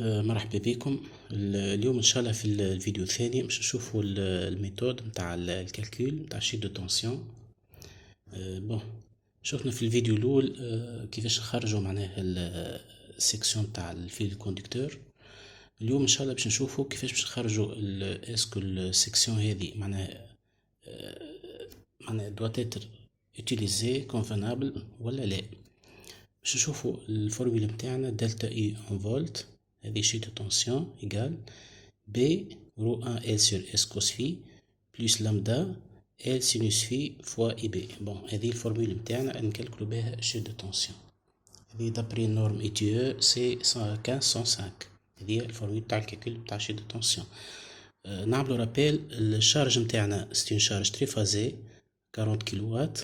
مرحبا بكم. اليوم ان شاء الله في الفيديو الثاني باش نشوفوا الميثود نتاع الكالكول نتاع الشيت دو تونسيون. بون شفنا في الفيديو الاول كيفاش نخرجوا معناها السيكسيون نتاع الفيل كوندكتور. اليوم ان شاء الله باش نشوفوا كيفاش باش نخرجوا اسكو السيكسيون هذه معناها doit être utilisée convenable ولا لا. باش نشوفوا الفورمولا نتاعنا دلتا اي en فولت، هذه شيت دو تونسيون ايكال بي رو 1 ال سور اس كوس في بلس لامدا ال سينوس في فوا اي بي. بون هذه الفورمولا نتاعنا نكالكلو بها شيت دو تونسيون. هذه دابري نورم اي تي او سي 11505. هذه الفورمولا تاع الكالكول تاع شيت دو تونسيون. نعملو رابيل الشارج نتاعنا سي اون شارج تري فازي 40 كيلووات.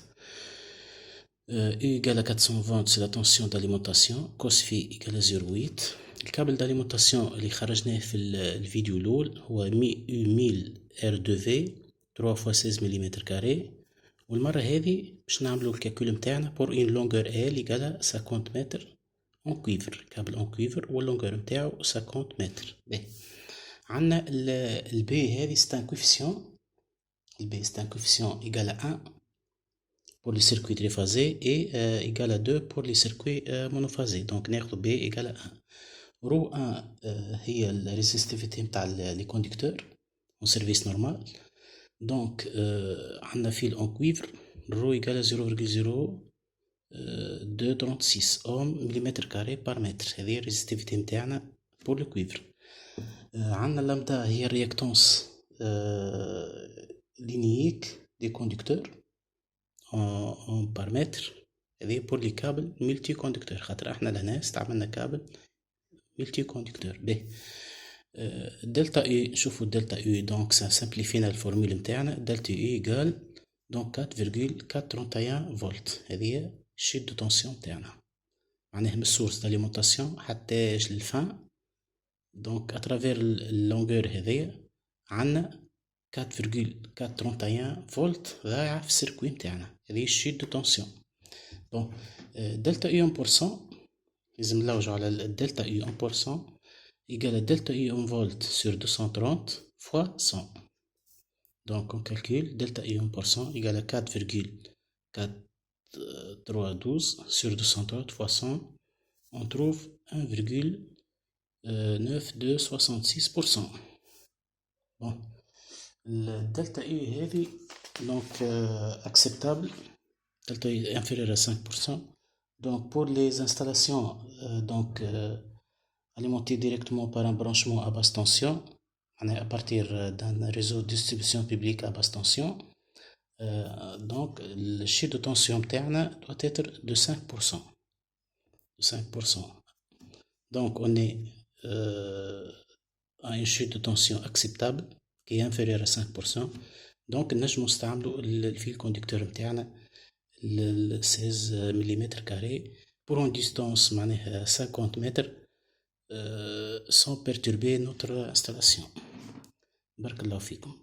U égale à 420, c'est la tension d'alimentation. Cos phi égale à 0,8. Le câble d'alimentation اللي خرجناه في الفيديو الأول هو U1000 R2V 3 fois 16 ملم كاري. والمرة هذه باش نعملو الكالكول نتاعنا pour une longueur L égale à 50 متر en cuivre. كابل en cuivre واللونغور نتاعو 50 متر. عندنا البي هذه c'est un coefficient. البي c'est un coefficient égal à 1 pour les circuits triphasés et égal à 2 pour les circuits monophasés. Donc ناخذ B égal à 1. Rho 1 هي la résistivité نتاع les conducteurs en service normal. Donc عندنا fil en cuivre Rho égal à 0,0236 ohm millimètre carré par mètre. هذه الريزستيفيتي نتاعنا pour le cuivre. عندنا لامدا هي الرياكتونس لينييك des conducteurs en par mètre. هذه pour les câbles multi conducteurs خاطر احنا لهنا استعملنا كابل multi conducteur. ب دلتا اي شوفوا دلتا اي دونك سامبليفينا الفورمول نتاعنا دلتا اي ايكال دونك 4.431 فولت. هذه الشيت دو تونسيون نتاعنا معناها من السورس داليمونطاسيون حتى للفان. دونك اترافير اللونغور هذيا عندنا 4.431 فولت ضايعة في السيركوي نتاعنا. هذه الشيت دو تونسيون. بون دلتا اي 1% لازم نلوجو على الدلتا اي 1% ايكال دلتا اي 1 فولت سور 230 فوا 100. دونك on calcule دلتا اي 1% ايكال 4.412 sur 230 fois 100. On trouve 1,9266%. Bon. الدلتا اي هذه donc acceptable. Delta est inférieur à 5%. Donc pour les installations alimentées directement par un branchement à basse tension, à partir d'un réseau de distribution publique à basse tension, donc le chiffre de tension interne doit être de 5%. Donc on est à une chute de tension acceptable qui est inférieure à 5%. Donc نجمو نستعملو الفيل كوندكتور نتاعنا 16 ملم كاري pour une distance معناها 50 متر sans perturber notre installation. بارك الله فيكم.